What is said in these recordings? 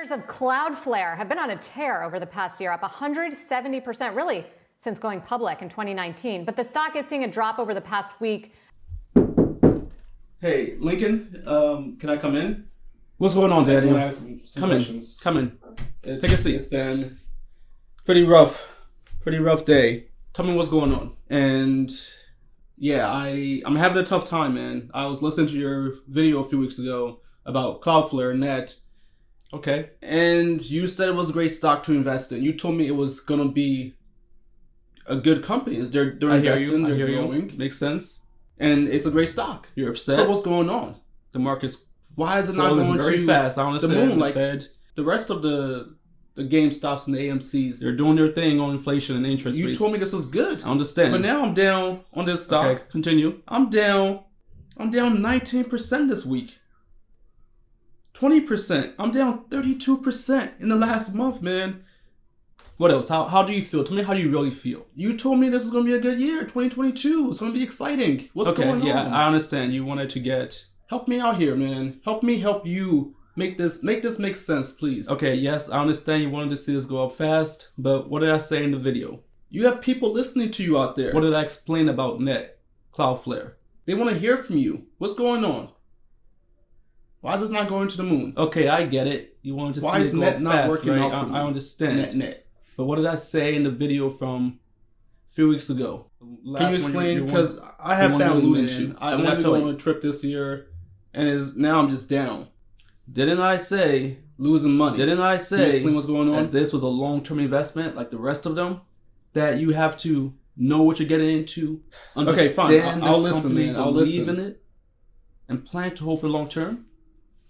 Shares of Cloudflare have been on a tear over the past year, up 170%, really, since going public in 2019. But the stock is seeing a drop over the past week. Hey, Lincoln, can I come in? What's going on, Daniel? Come in. Take a seat. It's been pretty rough day. Tell me what's going on. And yeah, I'm having a tough time, man. I was listening to your video a few weeks ago about Cloudflare Net. Okay. And you said it was a great stock to invest in. You told me it was gonna be a good company. They're investing, they're growing. Makes sense. And it's a great stock. You're upset. So what's going on? The market's why is it not going very fast? I understand. The moon, like Fed. The rest of the GameStops and the AMCs, they're doing their thing on inflation and interest rates. You told me this was good. I understand. But now I'm down on this stock. Okay, continue. I'm down 19% this week. 20%. I'm down 32% in the last month, man. What else? How do you feel? Tell me how you really feel. You told me this is going to be a good year, 2022. It's going to be exciting. What's going on? Yeah, I understand. You wanted to get... Help me out here, man. Help me help you make this make sense, please. Okay, yes, I understand you wanted to see this go up fast, but what did I say in the video? You have people listening to you out there. What did I explain about Net, Cloudflare? They want to hear from you. What's going on? Why is this not going to the moon? Okay, I get it. You wanted to see it go up fast, not working right? Out for I understand. Net. But what did I say in the video from a few weeks ago? Can you explain? Because I have family, man. I want to go on a trip this year. And now I'm just down. Didn't I say losing money? Didn't I say explain what's going on? That this was a long-term investment like the rest of them? That you have to know what you're getting into, understand fine. I'll listen, man. I'll believe in it, and plan to hold for the long term.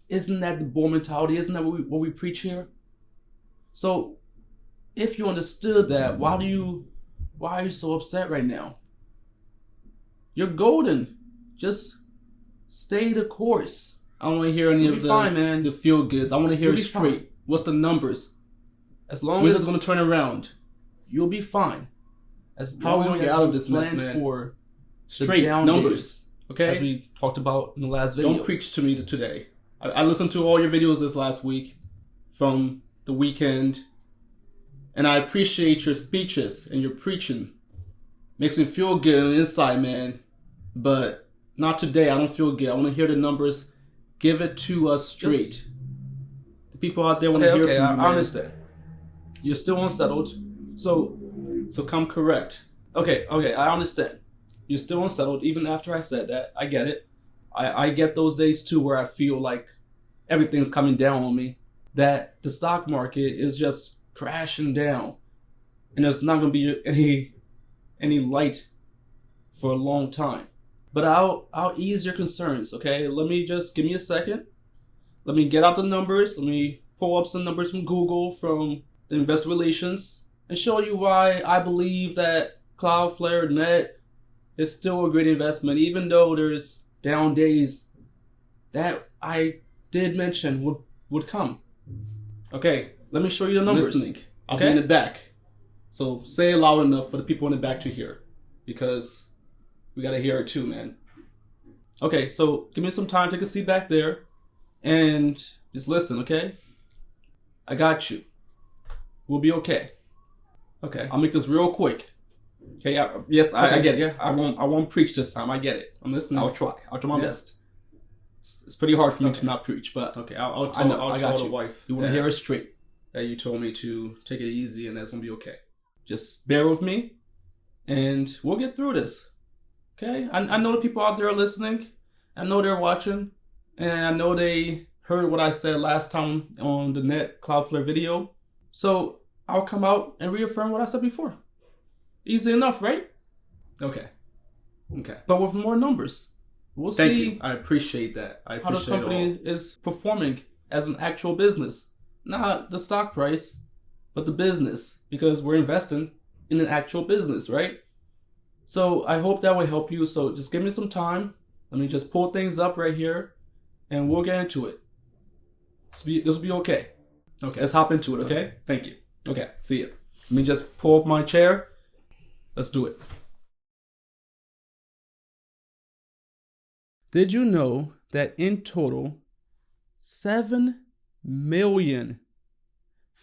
Isn't that the bull mentality? Isn't that what we preach here? So, if you understood that, why are you so upset right now? You're golden. Just stay the course. I don't want to hear any of the feel goods. I want to hear it straight. Fine. What's the numbers? As long as it's going to turn around, you'll be fine. How are we going to get out of this mess, man? For straight numbers, okay? As we talked about in the last video. Don't preach to me today. I listened to all your videos this last week from the weekend, and I appreciate your speeches and your preaching. Makes me feel good on the inside, man. But not today. I don't feel good. I want to hear the numbers. Give it to us straight. The people out there want to hear from you, man. I understand. You're still unsettled. So come correct. Okay, I understand. You're still unsettled even after I said that. I get it. I get those days too where I feel like everything's coming down on me. That the stock market is just crashing down. And there's not going to be any light for a long time. But I'll ease your concerns, okay? Give me a second. Let me get out the numbers. Let me pull up some numbers from Google, from the investor relations, and show you why I believe that Cloudflare Net is still a great investment, even though there's down days that I did mention would come. Okay, let me show you the numbers. I'll be in the back. So say it loud enough for the people in the back to hear, because we gotta hear it too, man. Okay, so give me some time, take a seat back there, and just listen, okay? I got you. We'll be okay. Okay, I'll make this real quick. Okay, yes, I get it. Yeah, I won't preach this time. I get it. I'm listening. I'll try my best. It's pretty hard for me to not preach, but okay, I'll tell the wife. You want to hear it straight? That you told me to take it easy, and that's gonna be okay. Just bear with me, and we'll get through this. Okay, I know the people out there are listening. I know they're watching, and I know they heard what I said last time on the Net Cloudflare video. So I'll come out and reaffirm what I said before. Easy enough, right? Okay. But with more numbers, we'll see. Thank you. I appreciate that. How the company is performing as an actual business, not the stock price, but the business, because we're investing in an actual business, right? So I hope that will help you. So just give me some time. Let me just pull things up right here, and we'll get into it. This will be okay. Okay, let's hop into it, okay? Thank you. Okay, see ya. Let me just pull up my chair. Let's do it. Did you know that in total, 7 million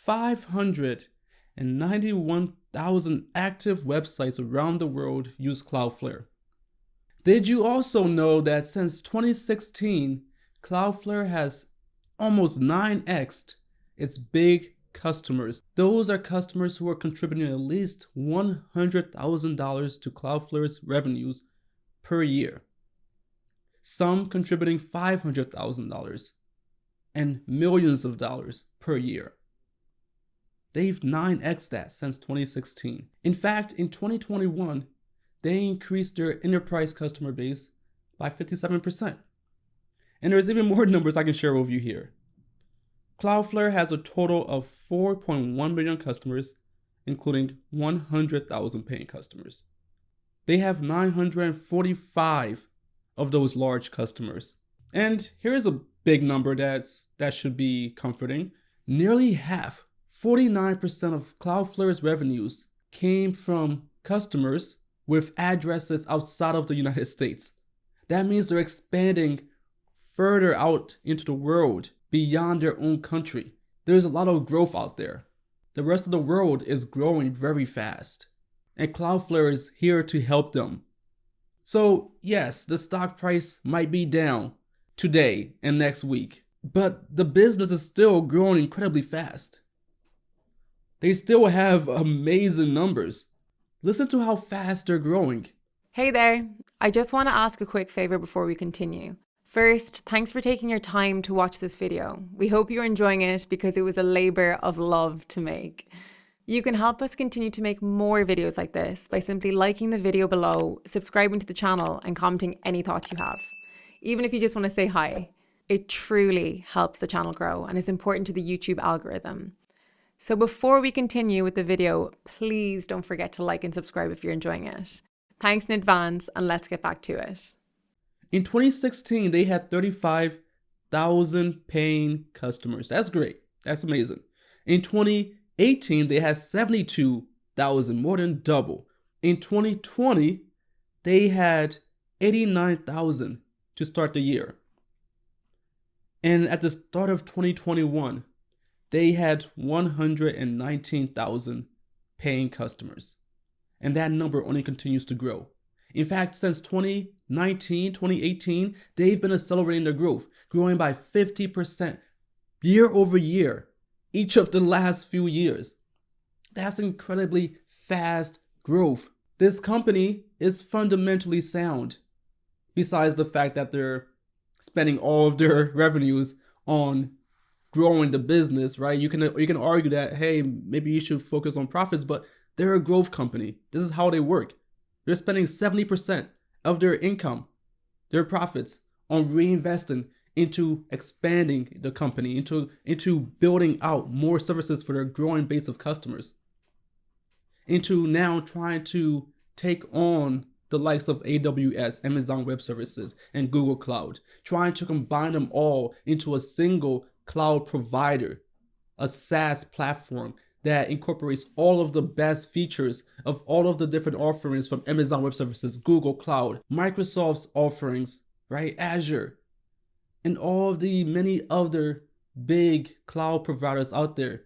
591,000 active websites around the world use Cloudflare. Did you also know that since 2016, Cloudflare has almost 9x'd its big customers? Those are customers who are contributing at least $100,000 to Cloudflare's revenues per year. Some contributing $500,000 and millions of dollars per year. They've 9x'd that since 2016. In fact, in 2021, they increased their enterprise customer base by 57%. And there's even more numbers I can share with you here. Cloudflare has a total of 4.1 million customers, including 100,000 paying customers. They have 945 of those large customers. And here's a big number that should be comforting. Nearly half, 49% of Cloudflare's revenues came from customers with addresses outside of the United States. That means they're expanding further out into the world beyond their own country. There's a lot of growth out there. The rest of the world is growing very fast, and Cloudflare is here to help them. So yes, the stock price might be down today and next week, but the business is still growing incredibly fast. They still have amazing numbers. Listen to how fast they're growing. Hey there, I just want to ask a quick favor before we continue. First, thanks for taking your time to watch this video. We hope you're enjoying it because it was a labor of love to make. You can help us continue to make more videos like this by simply liking the video below, subscribing to the channel, and commenting any thoughts you have. Even if you just want to say hi. It truly helps the channel grow and is important to the YouTube algorithm. So before we continue with the video, please don't forget to like and subscribe if you're enjoying it. Thanks in advance, and let's get back to it. In 2016, they had 35,000 paying customers. That's great. That's amazing. In 2018, they had 72,000, more than double. In 2020, they had 89,000 to start the year. And at the start of 2021, they had 119,000 paying customers. And that number only continues to grow. In fact, since 2019, 2018, they've been accelerating their growth, growing by 50% year over year, each of the last few years. That's incredibly fast growth. This company is fundamentally sound, besides the fact that they're spending all of their revenues on growing the business, right? You can argue that, hey, maybe you should focus on profits, but they're a growth company. This is how they work. They're spending 70% of their income, their profits, on reinvesting into expanding the company, into building out more services for their growing base of customers, into now trying to take on the likes of AWS, Amazon Web Services, and Google Cloud, trying to combine them all into a single cloud provider, a SaaS platform that incorporates all of the best features of all of the different offerings from Amazon Web Services, Google Cloud, Microsoft's offerings, right? Azure, and all of the many other big cloud providers out there.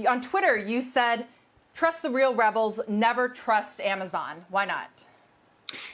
On Twitter, you said, trust the real rebels, never trust Amazon. Why not?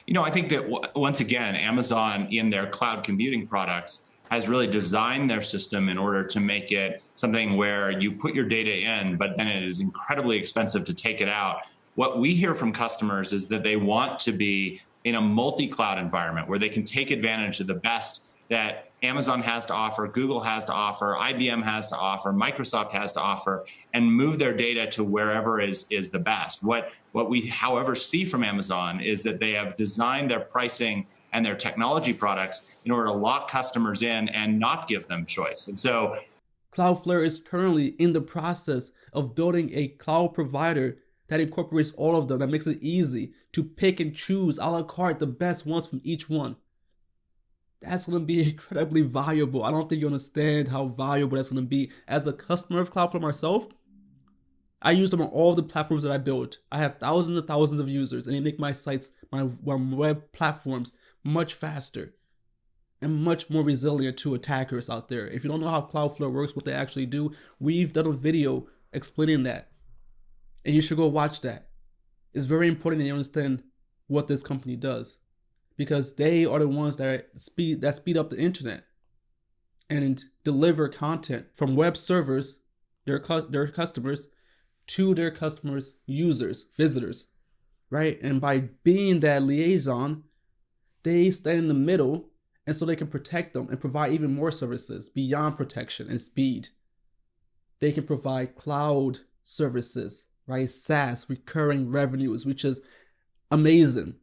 You know, I think that once again, Amazon in their cloud computing products has really designed their system in order to make it something where you put your data in, but then it is incredibly expensive to take it out. What we hear from customers is that they want to be in a multi-cloud environment where they can take advantage of the best that Amazon has to offer, Google has to offer, IBM has to offer, Microsoft has to offer, and move their data to wherever is the best. What we, however, see from Amazon is that they have designed their pricing and their technology products in order to lock customers in and not give them choice. And so Cloudflare is currently in the process of building a cloud provider that incorporates all of them, that makes it easy to pick and choose a la carte the best ones from each one. That's going to be incredibly valuable. I don't think you understand how valuable that's going to be. As a customer of Cloudflare myself, I use them on all the platforms that I build. I have thousands and thousands of users, and they make my sites, my web platforms much faster and much more resilient to attackers out there. If you don't know how Cloudflare works, what they actually do, we've done a video explaining that. And you should go watch that. It's very important that you understand what this company does, because they are the ones that speed up the internet and deliver content from web servers, their customers, to their customers' users, visitors, right? And by being that liaison, they stand in the middle, and so they can protect them and provide even more services beyond protection and speed. They can provide cloud services, right? SaaS, recurring revenues, which is amazing.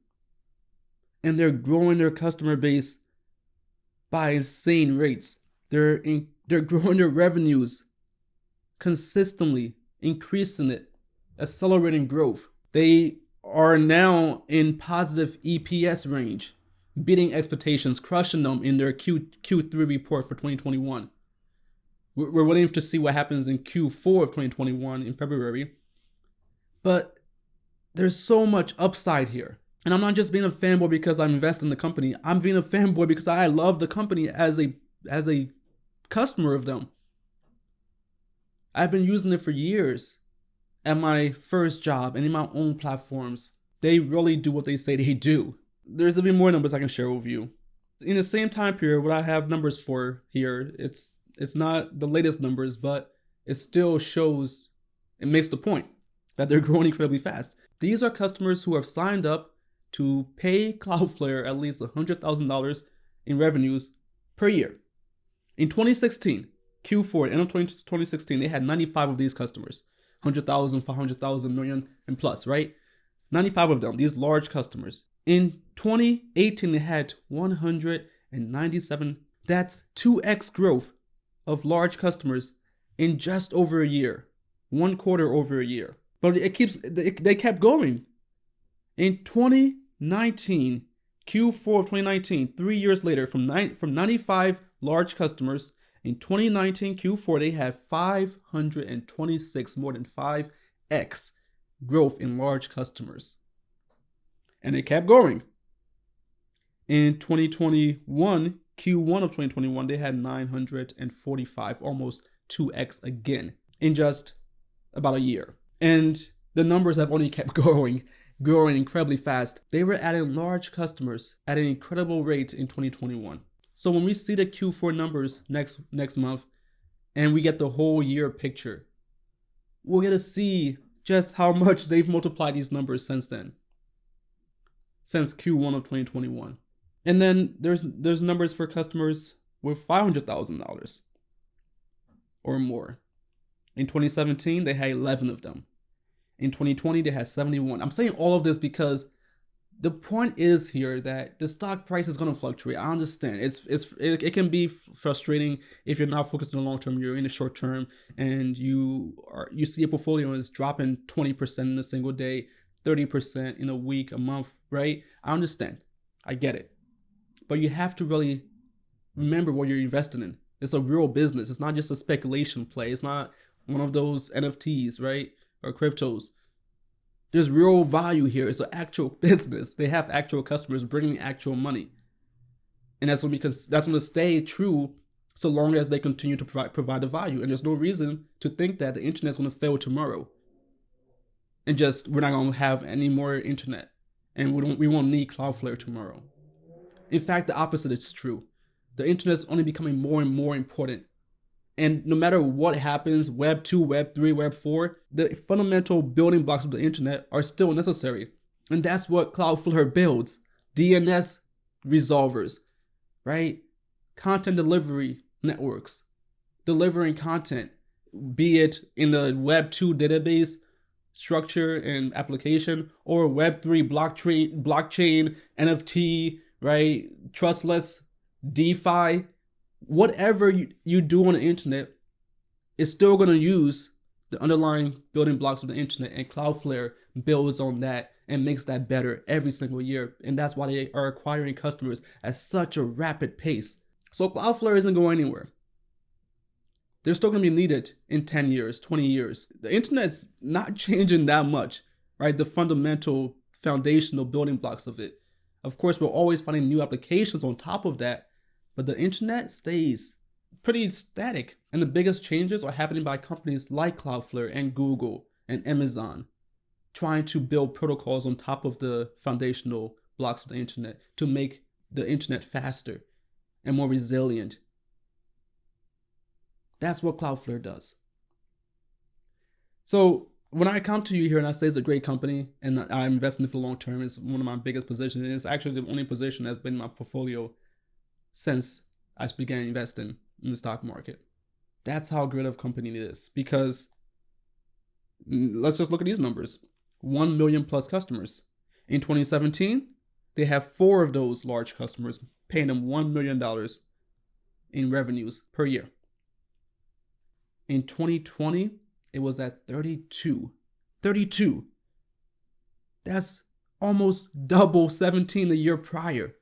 And they're growing their customer base by insane rates. They're growing their revenues consistently, increasing it, accelerating growth. They are now in positive EPS range, beating expectations, crushing them in their Q3 report for 2021. We're waiting to see what happens in Q4 of 2021 in February. But there's so much upside here. And I'm not just being a fanboy because I'm invested in the company. I'm being a fanboy because I love the company as a customer of them. I've been using it for years at my first job and in my own platforms. They really do what they say they do. There's even more numbers I can share with you. In the same time period, what I have numbers for here, it's not the latest numbers, but it still shows, it makes the point that they're growing incredibly fast. These are customers who have signed up to pay Cloudflare at least $100,000 in revenues per year. In 2016, Q4, end of 2016, they had 95 of these customers. 100,000, 500,000, million, and plus, right? 95 of them, these large customers. In 2018, they had 197. That's 2x growth of large customers in just over a year. 1 quarter over a year. But they kept going. In 2019, Q4 of 2019, 3 years later, from 95 large customers, in 2019 Q4, they had 526, more than 5x growth in large customers. And it kept going. In 2021, Q1 of 2021, they had 945, almost 2x again in just about a year. And the numbers have only kept growing incredibly fast. They were adding large customers at an incredible rate in 2021. So when we see the Q4 numbers next month and we get the whole year picture, we're going to see just how much they've multiplied these numbers since then. Since Q1 of 2021. And then there's numbers for customers with $500,000 or more. In 2017, they had 11 of them. In 2020, they had 71. I'm saying all of this because the point is here that the stock price is going to fluctuate. I understand. It can be frustrating if you're not focused on the long term. You're in the short term, and you see your portfolio is dropping 20% in a single day, 30% in a week, a month, right? I understand. I get it. But you have to really remember what you're investing in. It's a real business. It's not just a speculation play. It's not one of those NFTs, right? Or cryptos. There's real value here. It's an actual business. They have actual customers bringing actual money. And that's going to stay true so long as they continue to provide the value. And there's no reason to think that the internet's going to fail tomorrow. And we're not going to have any more internet. And we won't need Cloudflare tomorrow. In fact, the opposite is true. The internet is only becoming more and more important. And no matter what happens, Web 2, Web 3, Web 4, the fundamental building blocks of the internet are still necessary. And that's what Cloudflare builds. DNS resolvers, right? Content delivery networks, delivering content, be it in the Web 2 database structure and application, or Web 3 blockchain, NFT, right? Trustless, DeFi. Whatever you do on the internet is still going to use the underlying building blocks of the internet, and Cloudflare builds on that and makes that better every single year. And that's why they are acquiring customers at such a rapid pace. So Cloudflare isn't going anywhere. They're still going to be needed in 10 years, 20 years. The internet's not changing that much, right? The fundamental foundational building blocks of it. Of course, we're always finding new applications on top of that. But the internet stays. pretty static. And the biggest changes are happening by companies like Cloudflare and Google and Amazon, trying to build protocols on top of the foundational blocks of the internet to make the internet faster and more resilient. That's what Cloudflare does. So when I come to you here and I say it's a great company and I'm investing in it for the long term, it's one of my biggest positions. And it's actually the only position that's been in my portfolio since I began investing in the stock market. That's how great of a company it is. Because let's just look at these numbers. 1 million plus customers. In 2017, they have 4 of those large customers paying them $1 million in revenues per year. In 2020, it was at 32. 32. That's almost double 17 the year prior.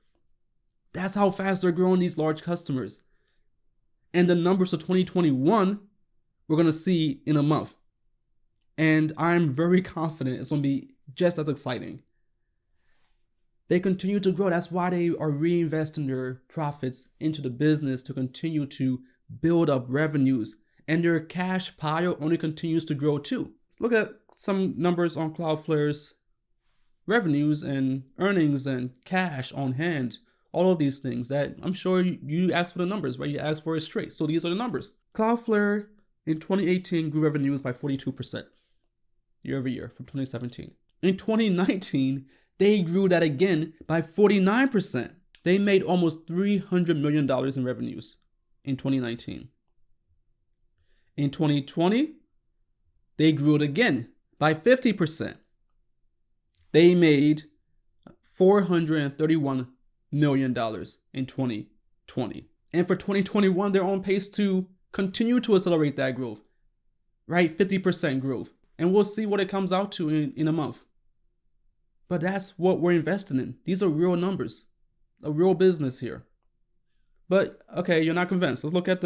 That's how fast they're growing, these large customers. And the numbers for 2021, we're going to see in a month. And I'm very confident it's going to be just as exciting. They continue to grow. That's why they are reinvesting their profits into the business to continue to build up revenues. And their cash pile only continues to grow too. Look at some numbers on Cloudflare's revenues and earnings and cash on hand. All of these things that I'm sure you asked for the numbers, right? You asked for it straight. So these are the numbers. Cloudflare in 2018 grew revenues by 42% year over year from 2017. In 2019, they grew that again by 49%. They made almost $300 million in revenues in 2019. In 2020, they grew it again by 50%. They made $431 million in 2020. And for 2021, they're on pace to continue to accelerate that growth, right? 50% growth. And we'll see what it comes out to in a month. But that's what we're investing in. These are real numbers, a real business here. But okay, you're not convinced. Let's look at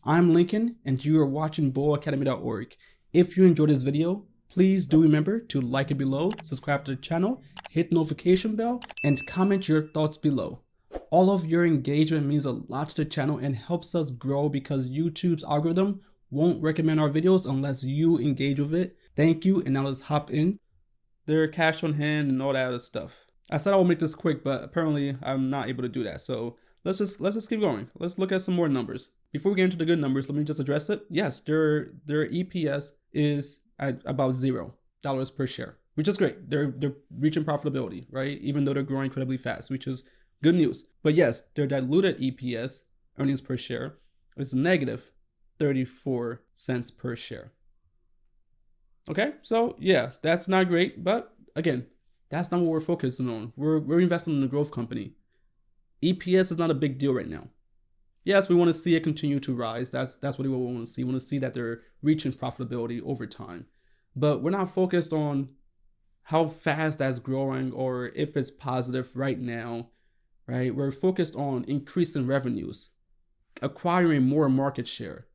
I'm Lincoln, and you are watching bullacademy.org. If you enjoyed this video, please do remember to like it below, subscribe to the channel, hit the notification bell, and comment your thoughts below. All of your engagement means a lot to the channel and helps us grow because YouTube's algorithm won't recommend our videos unless you engage with it. Thank you, and now let's hop in. Their cash on hand and all that other stuff. I said I will make this quick, but apparently I'm not able to do that. So let's just keep going. Let's look at some more numbers. Before we get into the good numbers, let me just address it. Yes, their EPS is at about $0 per share, which is great. They're reaching profitability, right? Even though they're growing incredibly fast, which is good news. But yes, their diluted EPS, earnings per share, is negative 34 cents per share. Okay, so yeah, that's not great. But again, that's not what we're focusing on. We're investing in a growth company. EPS is not a big deal right now. Yes, we want to see it continue to rise. That's what we want to see. We want to see that they're reaching profitability over time. But we're not focused on how fast that's growing or if it's positive right now, right? We're focused on increasing revenues, acquiring more market share,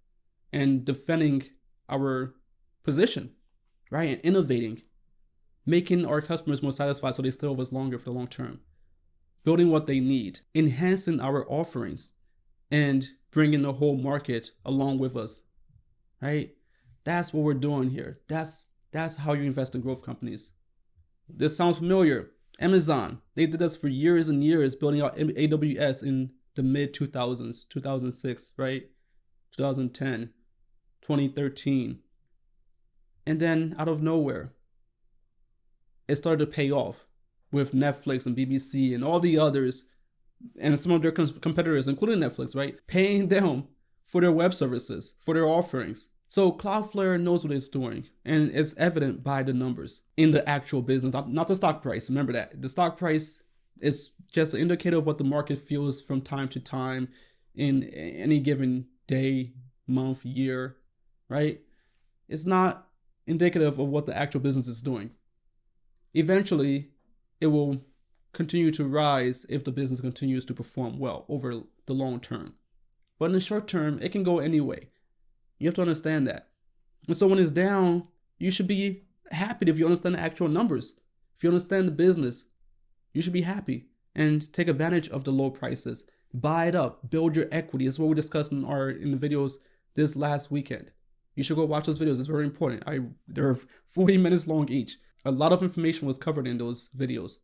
and defending our position, right? And innovating, making our customers more satisfied so they stay with us longer for the long term, building what they need, enhancing our offerings, and bringing the whole market along with us, right? That's what we're doing here. That's how you invest in growth companies. This sounds familiar. Amazon, they did this for years and years, building out AWS in the mid-2000s, 2006, right? 2010, 2013. And then out of nowhere, it started to pay off with Netflix and BBC and all the others and some of their competitors, including Netflix, right? Paying them for their web services, for their offerings. So Cloudflare knows what it's doing, and it's evident by the numbers in the actual business, not the stock price. Remember that. The stock price is just an indicator of what the market feels from time to time in any given day, month, year, right? It's not indicative of what the actual business is doing. Eventually, it will continue to rise if the business continues to perform well over the long term. But in the short term, it can go any way. You have to understand that. And so when it's down, you should be happy if you understand the actual numbers. If you understand the business, you should be happy and take advantage of the low prices. Buy it up, build your equity. This is what we discussed in the videos this last weekend. You should go watch those videos. It's very important. They're 40 minutes long each. A lot of information was covered in those videos,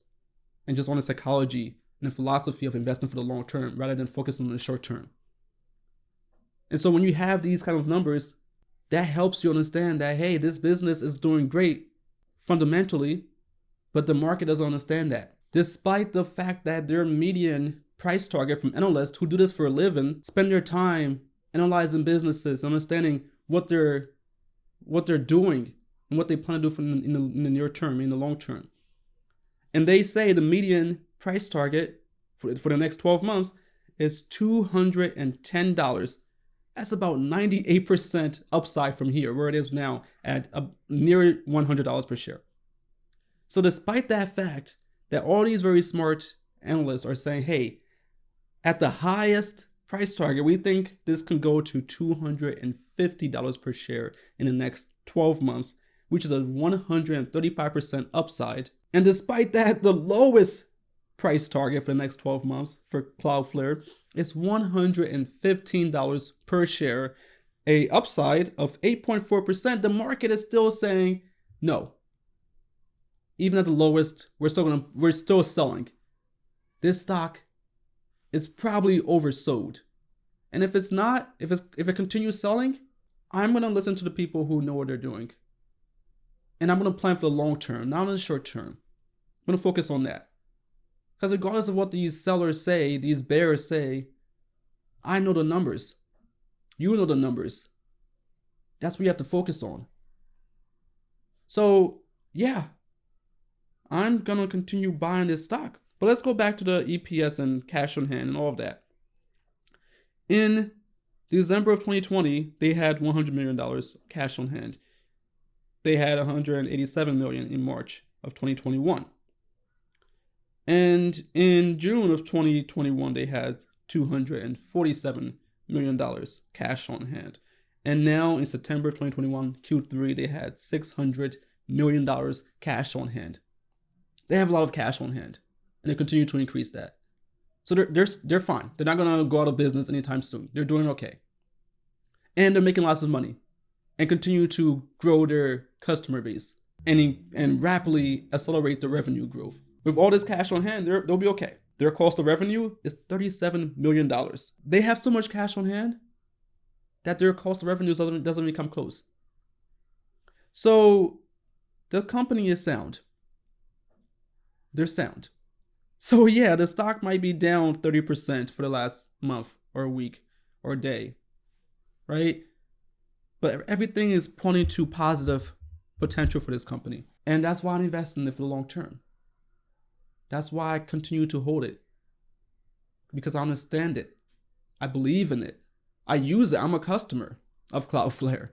and just on the psychology and the philosophy of investing for the long term rather than focusing on the short term. And so when you have these kind of numbers, that helps you understand that, hey, this business is doing great fundamentally, but the market doesn't understand that. Despite the fact that their median price target from analysts who do this for a living spend their time analyzing businesses, understanding what they're doing and what they plan to do in the near term, in the long term. And they say the median price target for the next 12 months is $210. That's about 98% upside from here, where it is now at near $100 per share. So despite that fact that all these very smart analysts are saying, hey, at the highest price target, we think this can go to $250 per share in the next 12 months, which is a 135% upside. And despite that, the lowest price target for the next 12 months for Cloudflare is $115 per share, a upside of 8.4%. The market is still saying no. Even at the lowest, we're still selling. This stock is probably oversold. And if it's not, if it continues selling, I'm gonna listen to the people who know what they're doing. And I'm gonna plan for the long term, not in the short term. I'm gonna focus on that. Because regardless of what these sellers say, these bears say, I know the numbers. You know the numbers. That's what you have to focus on. So, yeah, I'm going to continue buying this stock. But let's go back to the EPS and cash on hand and all of that. In December of 2020, they had $100 million cash on hand. They had $187 million in March of 2021. And in June of 2021, they had $247 million cash on hand. And now in September of 2021, Q3, they had $600 million cash on hand. They have a lot of cash on hand, and they continue to increase that. So they're fine. They're not going to go out of business anytime soon. They're doing okay. And they're making lots of money and continue to grow their customer base and rapidly accelerate the revenue growth. With all this cash on hand, they'll be okay. Their cost of revenue is $37 million. They have so much cash on hand that their cost of revenue doesn't even come close. So the company is sound. They're sound. So yeah, the stock might be down 30% for the last month or week or day, right? But everything is pointing to positive potential for this company. And that's why I'm investing in it for the long term. That's why I continue to hold it. Because I understand it. I believe in it. I use it. I'm a customer of Cloudflare.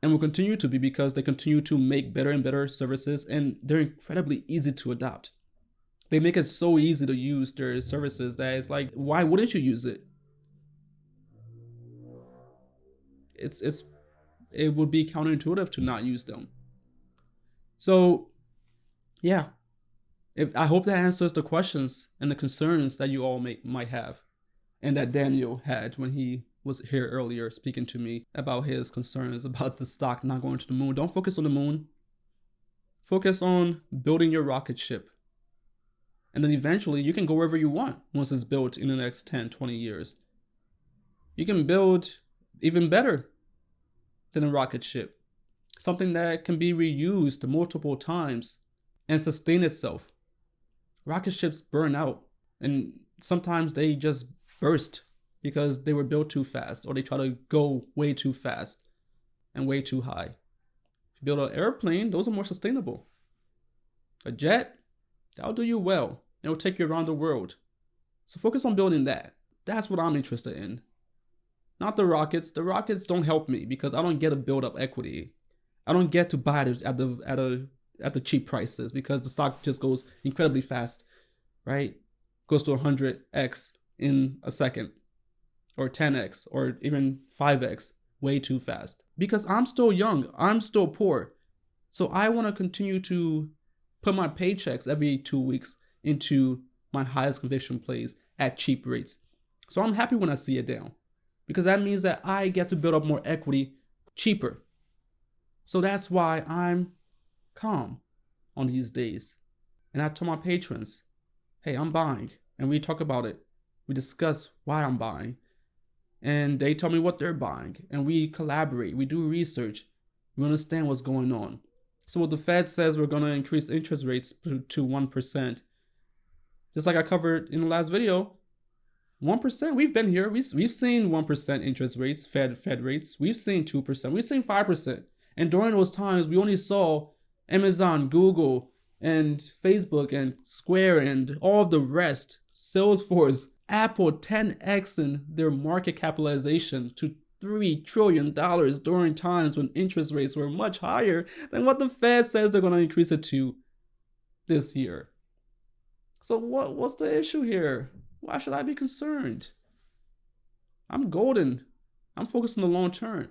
And will continue to be because they continue to make better and better services, and they're incredibly easy to adopt. They make it so easy to use their services that it's like, why wouldn't you use it? It would be counterintuitive to not use them. So, yeah. I hope that answers the questions and the concerns that you all might have, and that Daniel had when he was here earlier speaking to me about his concerns about the stock not going to the moon. Don't focus on the moon. Focus on building your rocket ship. And then eventually you can go wherever you want once it's built in the next 10, 20 years. You can build even better than a rocket ship. Something that can be reused multiple times and sustain itself. Rocket ships burn out, and sometimes they just burst because they were built too fast, or they try to go way too fast and way too high. If you build an airplane, those are more sustainable. A jet, that'll do you well. It'll take you around the world. So focus on building that. That's what I'm interested in. Not the rockets. The rockets don't help me because I don't get to build up equity. I don't get to buy it at the cheap prices because the stock just goes incredibly fast, right? Goes to 100x in a second, or 10x, or even 5x, way too fast. Because I'm still young, I'm still poor. So I want to continue to put my paychecks every 2 weeks into my highest conviction plays at cheap rates. So I'm happy when I see it down, because that means that I get to build up more equity cheaper. So that's why I'm calm on these days. And I tell my patrons, hey, I'm buying. And we talk about it. We discuss why I'm buying. And they tell me what they're buying. And we collaborate. We do research. We understand what's going on. So what the Fed says, we're going to increase interest rates to 1%. Just like I covered in the last video, 1%, we've been here. We've seen 1% interest rates, Fed rates. We've seen 2%. We've seen 5%. And during those times, we only saw Amazon, Google, and Facebook, and Square, and all of the rest, Salesforce, Apple 10xing their market capitalization to $3 trillion during times when interest rates were much higher than what the Fed says they're going to increase it to this year. So what's the issue here? Why should I be concerned? I'm golden. I'm focused on the long term.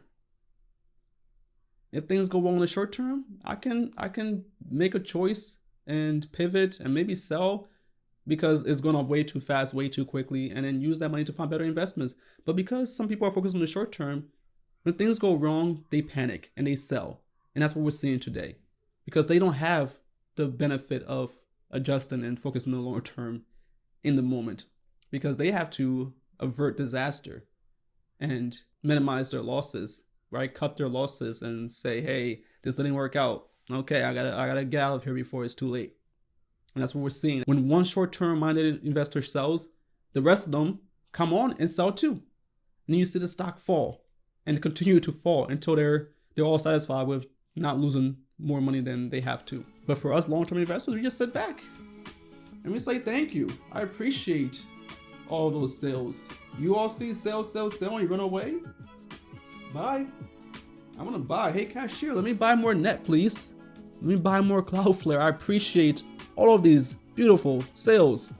If things go wrong in the short term, I can make a choice and pivot and maybe sell because it's going up way too fast, way too quickly, and then use that money to find better investments. But because some people are focused on the short term, when things go wrong, they panic and they sell. And that's what we're seeing today, because they don't have the benefit of adjusting and focusing on the long term in the moment, because they have to avert disaster and minimize their losses, right? Cut their losses and say, hey, this didn't work out. Okay, I gotta get out of here before it's too late. And that's what we're seeing. When one short-term minded investor sells, the rest of them come on and sell too. And then you see the stock fall and continue to fall until they're all satisfied with not losing more money than they have to. But for us long-term investors, we just sit back and we say thank you. I appreciate all those sales. You all see sell, and you run away? Buy. I want to buy. Hey, cashier, let me buy more net, please. Let me buy more Cloudflare. I appreciate all of these beautiful sales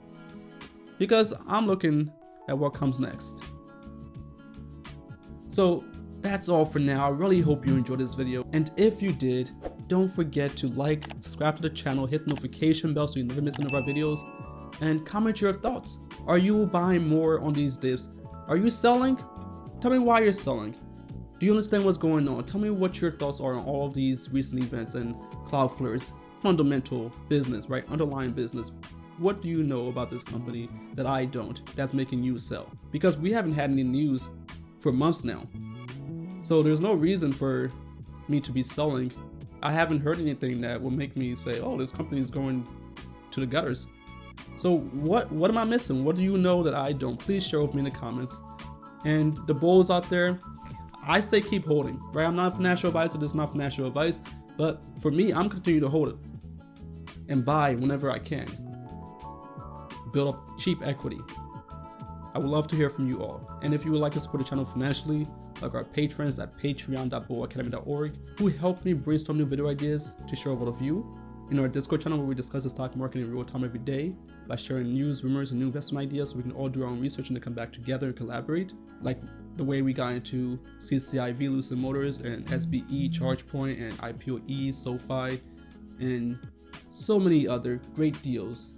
because I'm looking at what comes next. So that's all for now. I really hope you enjoyed this video. And if you did, don't forget to like, subscribe to the channel, hit the notification bell so you never miss any of our videos, and comment your thoughts. Are you buying more on these dips? Are you selling? Tell me why you're selling. Do you understand what's going on? Tell me what your thoughts are on all of these recent events and Cloudflare's fundamental business, right? Underlying business. What do you know about this company that I don't, that's making you sell? Because we haven't had any news for months now. So there's no reason for me to be selling. I haven't heard anything that will make me say, oh, this company is going to the gutters. So what am I missing? What do you know that I don't? Please share with me in the comments. And the bulls out there, I say keep holding, right? I'm not a financial advisor, this is not financial advice, but for me, I'm continuing to hold it and buy whenever I can. Build up cheap equity. I would love to hear from you all. And if you would like to support the channel financially, like our patrons at patreon.bullacademy.org, who help me brainstorm new video ideas to share with all of you, in our Discord channel where we discuss the stock market in real time every day by sharing news, rumors, and new investment ideas so we can all do our own research and then come back together and collaborate, like the way we got into CCIV, Lucid Motors, and SBE, ChargePoint, and IPOE, SoFi, and so many other great deals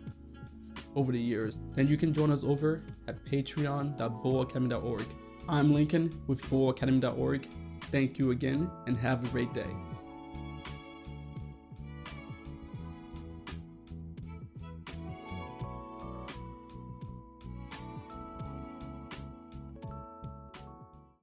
over the years. Then you can join us over at patreon.bullacademy.org. I'm Lincoln with bullacademy.org. Thank you again and have a great day.